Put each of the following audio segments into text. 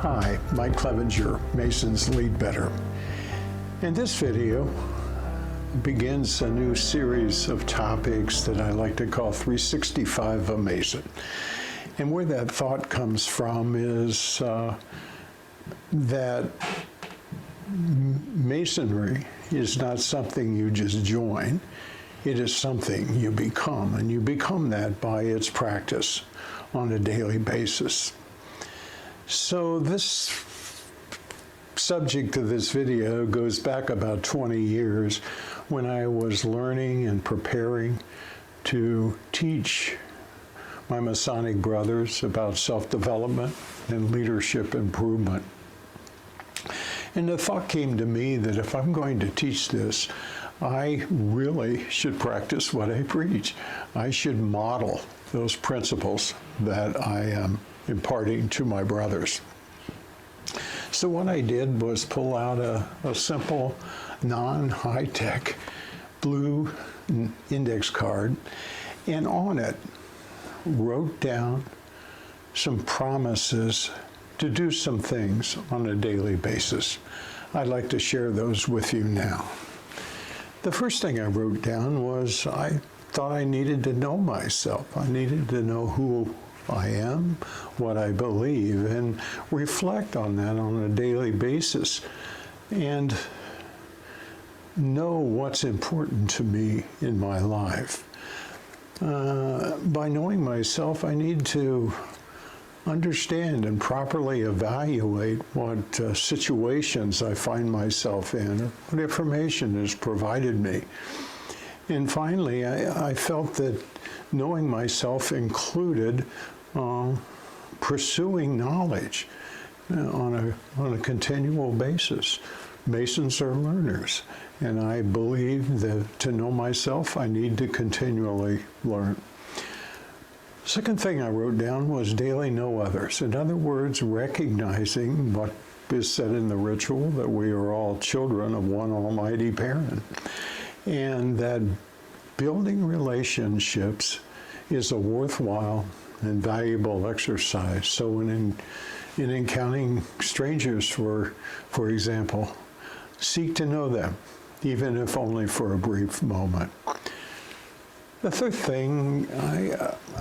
Hi, Mike Clevenger, Mason's Lead Better. In this video begins a new series of topics that I like to call 365 of Mason. And where that thought comes from is that Masonry is not something you just join. It is something you become, and you become that by its practice on a daily basis. So this subject of this video goes back about 20 years when I was learning and preparing to teach my Masonic brothers about self-development and leadership improvement. And the thought came to me that if I'm going to teach this, I really should practice what I preach. I should model those principles that I am imparting to my brothers. So what I did was pull out a simple, non-high-tech blue index card, and on it wrote down some promises to do some things on a daily basis. I'd like to share those with you now. The first thing I wrote down was I thought I needed to know myself. I needed to know who I am, what I believe, and reflect on that on a daily basis and know what's important to me in my life. By knowing myself, I need to understand and properly evaluate what situations I find myself in, or what information is provided me. And finally, I felt that knowing myself included pursuing knowledge on a continual basis. Masons are learners, and I believe that to know myself, I need to continually learn. Second thing I wrote down was daily know others. In other words, recognizing what is said in the ritual, that we are all children of one almighty parent, and that building relationships is a worthwhile and valuable exercise. So in encountering strangers, for example, seek to know them, even if only for a brief moment. The third thing,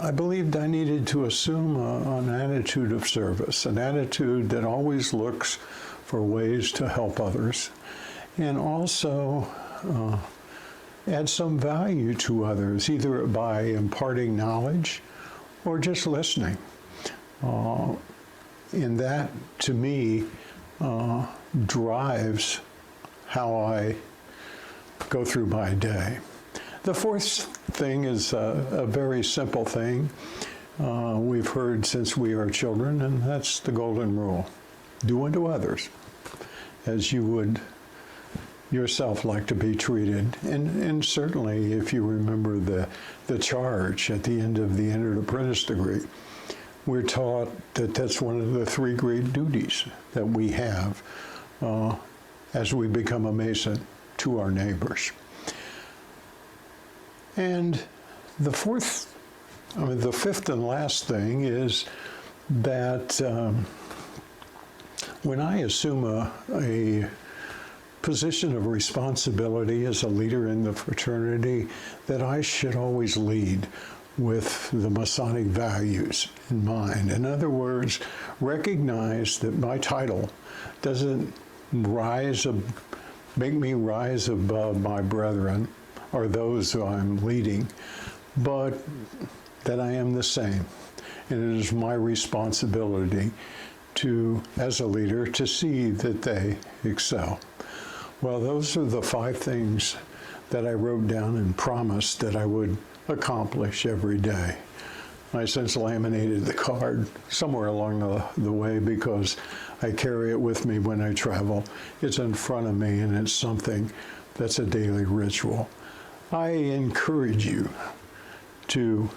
I believed I needed to assume an attitude of service, an attitude that always looks for ways to help others, and also add some value to others, either by imparting knowledge or just listening. And that, to me, drives how I go through my day. The fourth thing is a very simple thing we've heard since we are children, and that's the golden rule. Do unto others as you would yourself like to be treated. And certainly, if you remember the charge at the end of the Entered Apprentice degree, we're taught that that's one of the three great duties that we have as we become a Mason to our neighbors. And the fifth and last thing is that when I assume a position of responsibility as a leader in the fraternity, that I should always lead with the Masonic values in mind. In other words, recognize that my title doesn't make me rise above my brethren or those who I'm leading, but that I am the same. And it is my responsibility to, as a leader, to see that they excel. Well, those are the 5 things that I wrote down and promised that I would accomplish every day. I since laminated the card somewhere along the way because I carry it with me when I travel. It's in front of me, and it's something that's a daily ritual. I encourage you to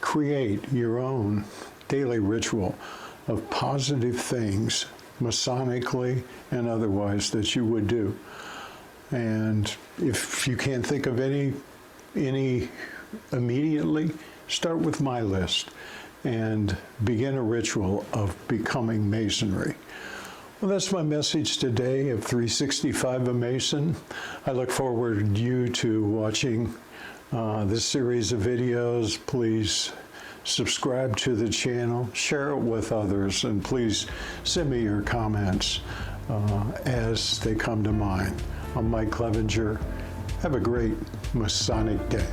create your own daily ritual of positive things, Masonically and otherwise, that you would do. And if you can't think of any immediately, start with my list and begin a ritual of becoming Masonry. Well, that's my message today of 365 a Mason. I look forward to watching this series of videos. Please subscribe to the channel, share it with others, and please send me your comments as they come to mind. I'm Mike Clevenger. Have a great Masonic day.